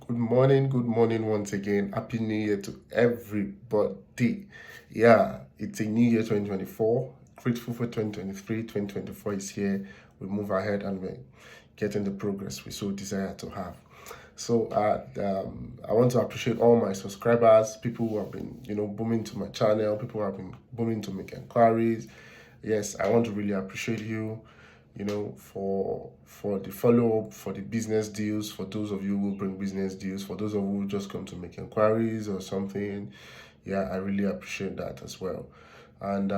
Good morning once again. Happy New Year to everybody. Yeah, it's a new year 2024. Grateful for 2023. 2024 is here. We move ahead and we're getting the progress we so desire to have. I want to appreciate all my subscribers, people who have been, booming to my channel, people who have been booming to make inquiries. Yes, I want to really appreciate you, for the follow-up, for the business deals, for those of you who bring business deals, for those of you who just come to make inquiries or something. Yeah, I really appreciate that as well. And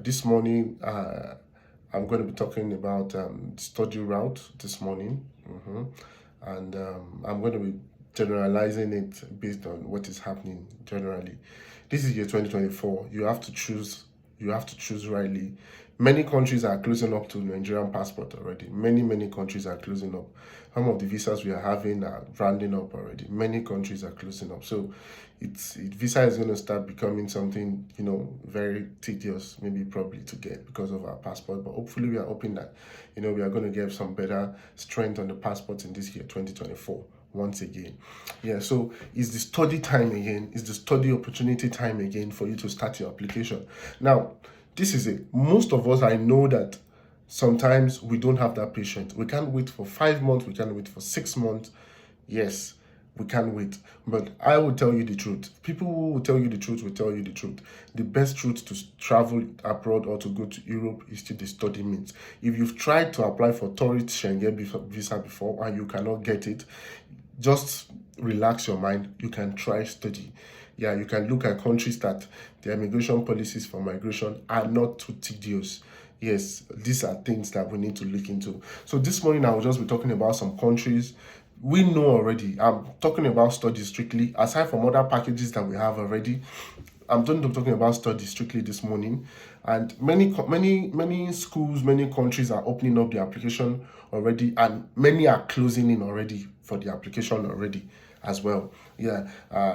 this morning, I'm going to be talking about study route this morning. And I'm going to be generalizing it based on what is happening generally. This is year 2024. You have to choose rightly. Many countries are closing up to Nigerian passport already. Many countries are closing up. Some of the visas we are having are rounding up already. Many countries are closing up. So visa is going to start becoming something, very tedious, maybe probably to get because of our passport. But hopefully we are hoping that, we are going to get some better strength on the passport in this year, 2024 once again. Yeah, so it's the study time again, it's the study opportunity time again for you to start your application. Now, this is it. Most of us, I know that sometimes we don't have that patience. We can't wait for 5 months, we can't wait for 6 months. Yes, we can't wait. But I will tell you the truth. People who will tell you the truth will tell you the truth. The best route to travel abroad or to go to Europe is to the study means. If you've tried to apply for tourist Schengen visa before and you cannot get it, just relax your mind. You can try study. Yeah, you can look at countries that the immigration policies for migration are not too tedious. Yes, these are things that we need to look into. So this morning I will just be talking about some countries we know already. I'm talking about study strictly. Aside from other packages that we have already, I'm talking about study strictly this morning. And many schools, many countries are opening up the application already, and many are closing in already for the application already as well. Yeah,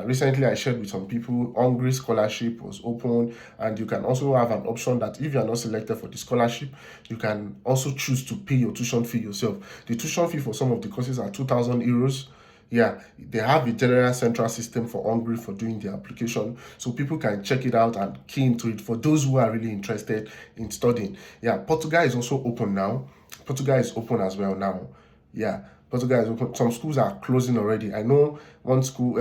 recently I shared with some people, Hungary scholarship was open, and you can also have an option that if you are not selected for the scholarship, you can also choose to pay your tuition fee yourself. The tuition fee for some of the courses are 2,000 euros. Yeah, they have a general central system for Hungary for doing the application, so people can check it out and key into it for those who are really interested in studying. Yeah, Portugal is also open now. Portugal is open as well now. Yeah, Portugal is open. Some schools are closing already. I know one school,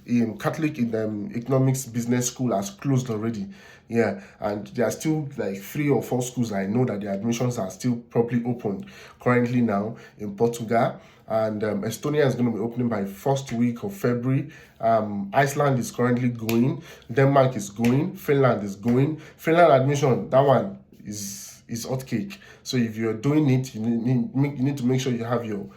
in Catholic in economics business school, has closed already. Yeah, and there are still like 3 or 4 schools I know that the admissions are still properly open currently now in Portugal. And Estonia is going to be opening by first week of February. Iceland is currently going. Denmark is going. Finland is going. Finland admission, that one is hot cake. So if you're doing it, you need to make sure you have your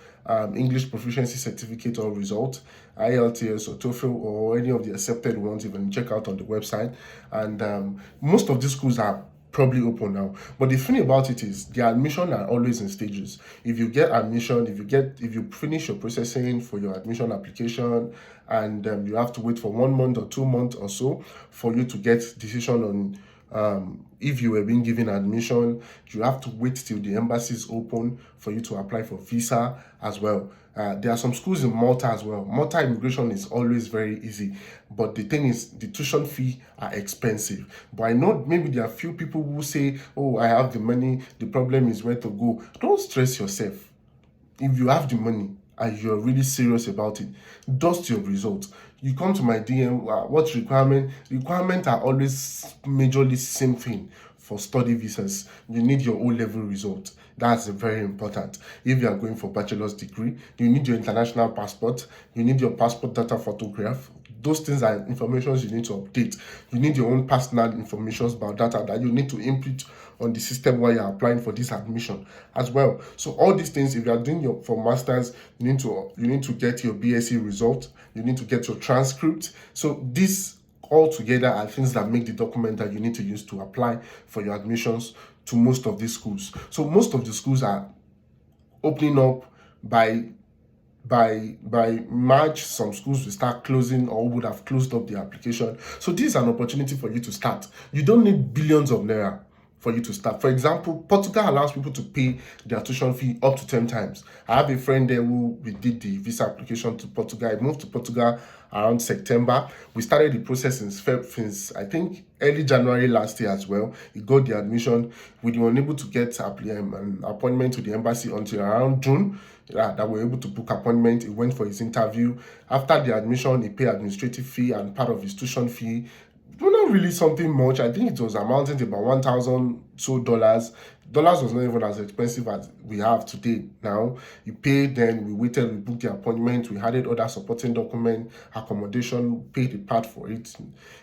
English proficiency certificate or result, IELTS or TOEFL or any of the accepted ones. You can check out on the website. And most of these schools are probably open now. But the thing about it is the admission are always in stages. If you get admission, if you finish your processing for your admission application, and you have to wait for 1 month or 2 months or so for you to get decision on if you were being given admission, you have to wait till the embassy is open for you to apply for visa as well. There are some schools in Malta as well. Malta immigration is always very easy, but the thing is the tuition fee are expensive. But I know maybe there are few people who say, oh, I have the money, the problem is where to go. Don't stress yourself. If you have the money and you're really serious about it, dust your results. You come to my DM, what's requirement? Requirements are always majorly same thing for study visas. You need your O-level result. That's very important. If you are going for bachelor's degree, you need your international passport, you need your passport data photograph. Those things are information you need to update. You need your own personal information about data that you need to input on the system while you're applying for this admission as well. So all these things, if you are doing for masters, you need to get your BSc result, you need to get your transcript. So these all together are things that make the document that you need to use to apply for your admissions to most of these schools. So most of the schools are opening up by March. Some schools will start closing or would have closed up the application. So this is an opportunity for you to start. You don't need billions of naira for you to start. For example, Portugal allows people to pay their tuition fee up to 10 times. I have a friend there who we did the visa application to Portugal. I moved to Portugal around September. We started the process since I think early January last year as well. He got the admission. We were unable to get an appointment to the embassy until around June. That we were able to book appointment. He went for his interview. After the admission, he paid administrative fee and part of his tuition fee. Not really something much. I think it was amounting to about $1,000. Dollars was not even as expensive as we have today now. You paid, then we waited, we booked the appointment, we added other supporting document, accommodation, paid the part for it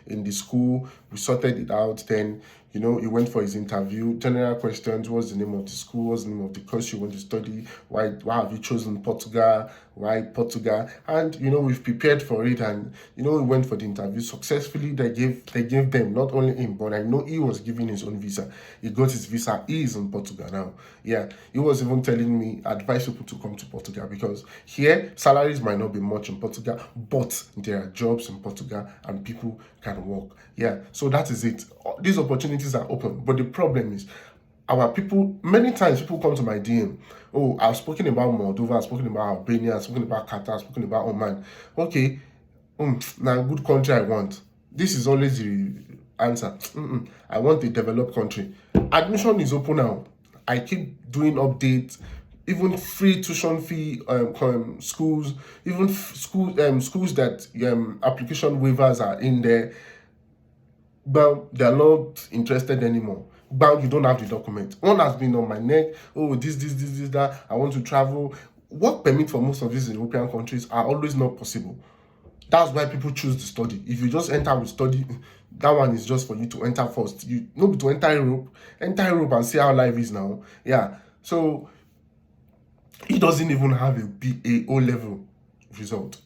in the school, we sorted it out. Then, he went for his interview. General questions: what's the name of the school, what's the name of the course you want to study, why have you chosen Portugal, why Portugal? And we've prepared for it, and we went for the interview successfully. They gave them, not only him, but I know he was giving his own visa. He got his visa. He is in Portugal now. Yeah, he was even telling me, advise people to come to Portugal, because here salaries might not be much in Portugal, but there are jobs in Portugal and people can work. Yeah, so that is it. These opportunities are open, but the problem is, our people, many times people come to my DM. Oh, I've spoken about Moldova, I've spoken about Albania, I've spoken about Qatar, I've spoken about Oman. Okay, now good country I want. This is always the answer. I want a developed country. Admission is open now. I keep doing updates, even free tuition fee schools, even schools that application waivers are in there. But they're not interested anymore. But you don't have the document. One has been on my neck. Oh, this, that. I want to travel. Work permit for most of these European countries are always not possible. That's why people choose to study. If you just enter with study, that one is just for you to enter first. You not to enter Europe and see how life is now. Yeah. So he doesn't even have a O level result.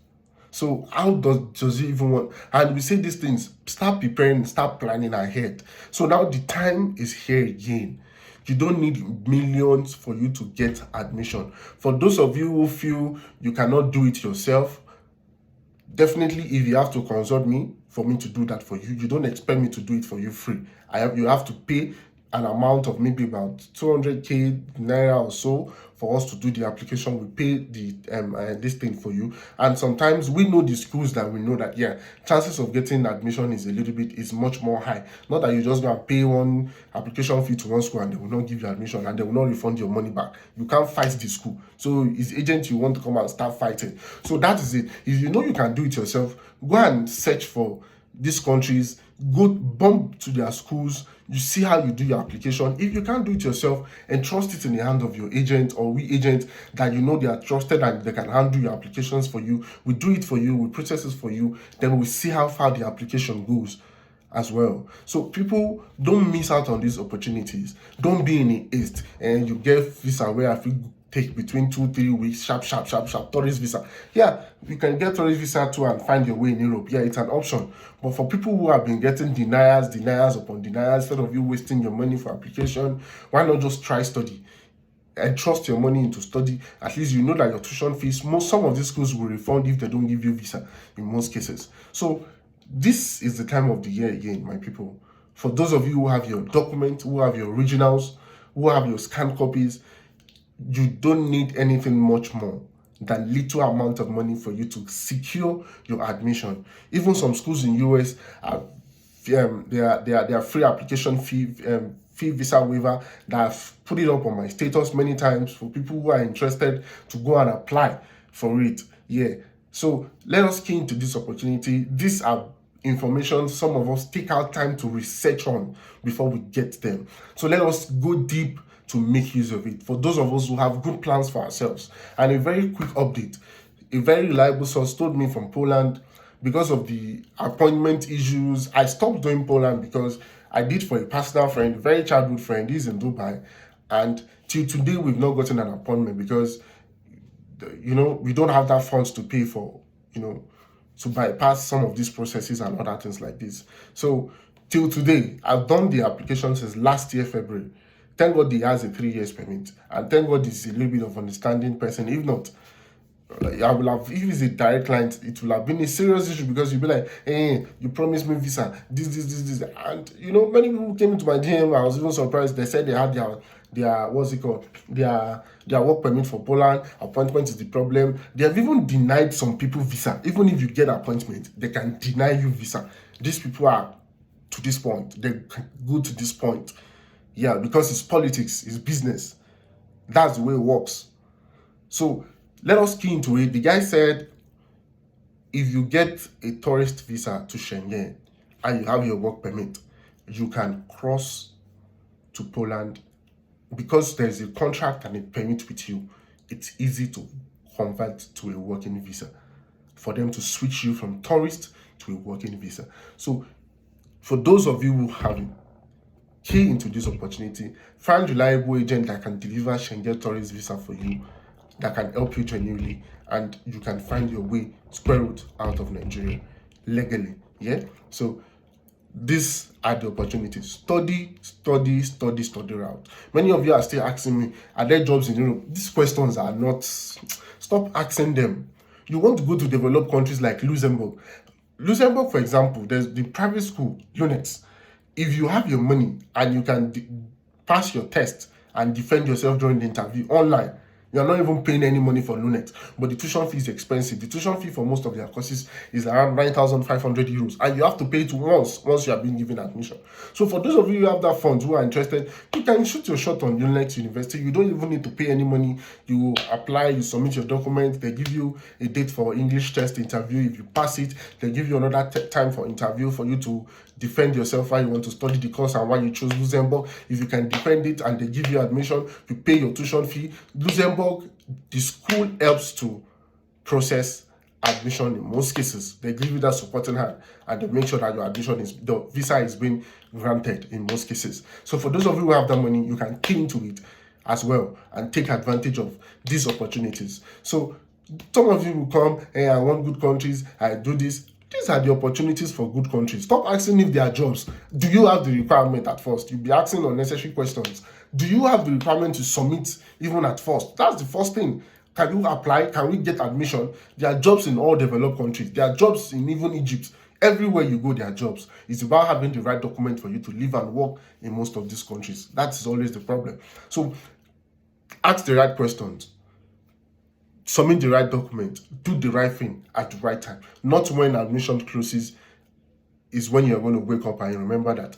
So how does he even want? And we say these things, start preparing, start planning ahead. So now the time is here again. You don't need millions for you to get admission. For those of you who feel you cannot do it yourself, definitely, if you have to consult me for me to do that for you, you don't expect me to do it for you free. You have to pay an amount of maybe about 200k naira or so for us to do the application. We pay the this thing for you, and sometimes we know the schools that we know that chances of getting admission is much more high. Not that you just go and pay one application fee to one school and they will not give you admission and they will not refund your money back. You can't fight the school, so it's agent you want to come and start fighting. So that is it. If you know you can do it yourself, go and search for these countries, go bump to their schools, you see how you do your application. If you can't do it yourself, entrust it in the hand of your agent or we agent that they are trusted and they can handle your applications for you. We do it for you, we process it for you, then we see how far the application goes as well. So people, don't miss out on these opportunities. Don't be in a haste and you get visa where I feel take between 2-3 weeks, sharp, tourist visa. Yeah, you can get tourist visa too and find your way in Europe. Yeah, it's an option. But for people who have been getting denials upon denials, instead of you wasting your money for application, why not just try study? And trust your money into study. At least you know that your tuition fees, some of these schools will refund if they don't give you visa in most cases. So this is the time of the year again, my people. For those of you who have your documents, who have your originals, who have your scanned copies, you don't need anything much more than little amount of money for you to secure your admission. Even some schools in US are their free application fee visa waiver that I've put it up on my status many times for people who are interested to go and apply for it. Yeah. So let us key into this opportunity. These are information some of us take our time to research on before we get them. So let us go deep to make use of it. For those of us who have good plans for ourselves. And a very quick update. A very reliable source told me from Poland, because of the appointment issues, I stopped doing Poland because I did for a personal friend, very childhood friend. He's in Dubai. And till today, we've not gotten an appointment because, we don't have that funds to pay for, to bypass some of these processes and other things like this. So till today, I've done the application since last year, February. Thank God he has a 3 years permit. And thank God he's a little bit of understanding person. If not, Like, I will have, if it's a direct client, it will have been a serious issue because you'll be like, hey, you promised me visa, this. And many people came into my DM. I was even surprised. They said they had their what's it called? Their work permit for Poland. Appointment is the problem. They have even denied some people visa. Even if you get appointment, they can deny you visa. These people are to this point. They go to this point. Yeah, because it's politics, it's business. That's the way it works. So let us key into it. The guy said, if you get a tourist visa to Schengen and you have your work permit, you can cross to Poland because there's a contract and a permit with you. It's easy to convert to a working visa for them to switch you from tourist to a working visa. So for those of you who have it, key into this opportunity. Find reliable agent that can deliver Schengen tourist visa for you, that can help you genuinely, and you can find your way square root out of Nigeria legally. Yeah. So these are the opportunities. Study route. Many of you are still asking me, are there jobs in Europe? These questions are not. Stop asking them. You want to go to developed countries like Luxembourg. Luxembourg, for example, there's the private school, UNEX. If you have your money and you can pass your test and defend yourself during the interview online, you're not even paying any money for Lunex, but the tuition fee is expensive. The tuition fee for most of their courses is around 9,500 euros, and you have to pay it once you are being given admission. So for those of you who have that funds who are interested, you can shoot your shot on Lunex University. You don't even need to pay any money. You apply, you submit your documents, they give you a date for English test interview. If you pass it, they give you another time for interview for you to defend yourself why you want to study the course and why you chose Luxembourg. If you can defend it and they give you admission, you pay your tuition fee. Luxembourg, the school helps to process admission in most cases. They give you that supporting hand and they make sure that your the visa is being granted in most cases. So for those of you who have that money, you can key into it as well and take advantage of these opportunities. So some of you will come, hey, I want good countries, I do this. These are the opportunities for good countries. Stop asking if there are jobs. Do you have the requirement at first? You'll be asking unnecessary questions. Do you have the requirement to submit even at first? That's the first thing. Can you apply? Can we get admission? There are jobs in all developed countries. There are jobs in even Egypt. Everywhere you go, there are jobs. It's about having the right document for you to live and work in most of these countries. That's always the problem. So ask the right questions. Submit the right document, do the right thing at the right time. Not when admission closes is when you're going to wake up and you remember that,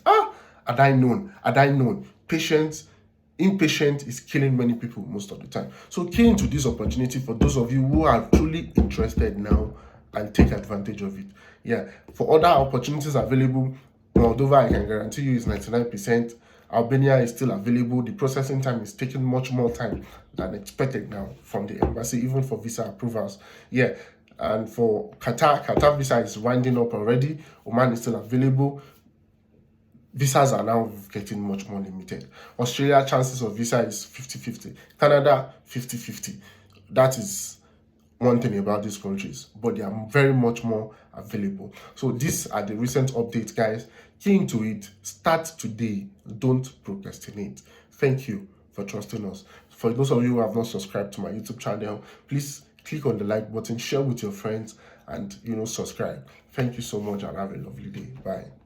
had I known. Impatient is killing many people most of the time. So key into this opportunity for those of you who are truly interested now and take advantage of it. Yeah, for other opportunities available, Moldova, I can guarantee you, is 99%. Albania is still available. The processing time is taking much more time than expected now from the embassy, even for visa approvals. Yeah, and for Qatar visa is winding up already. Oman is still available. Visas are now getting much more limited. Australia, chances of visa is 50-50. Canada, 50-50. That is one thing about these countries, but they are very much more available. So these are the recent updates, guys. Key into it. Start today. Don't procrastinate. Thank you for trusting us. For those of you who have not subscribed to my YouTube channel, please click on the like button, share with your friends, and subscribe. Thank you so much and have a lovely day. Bye.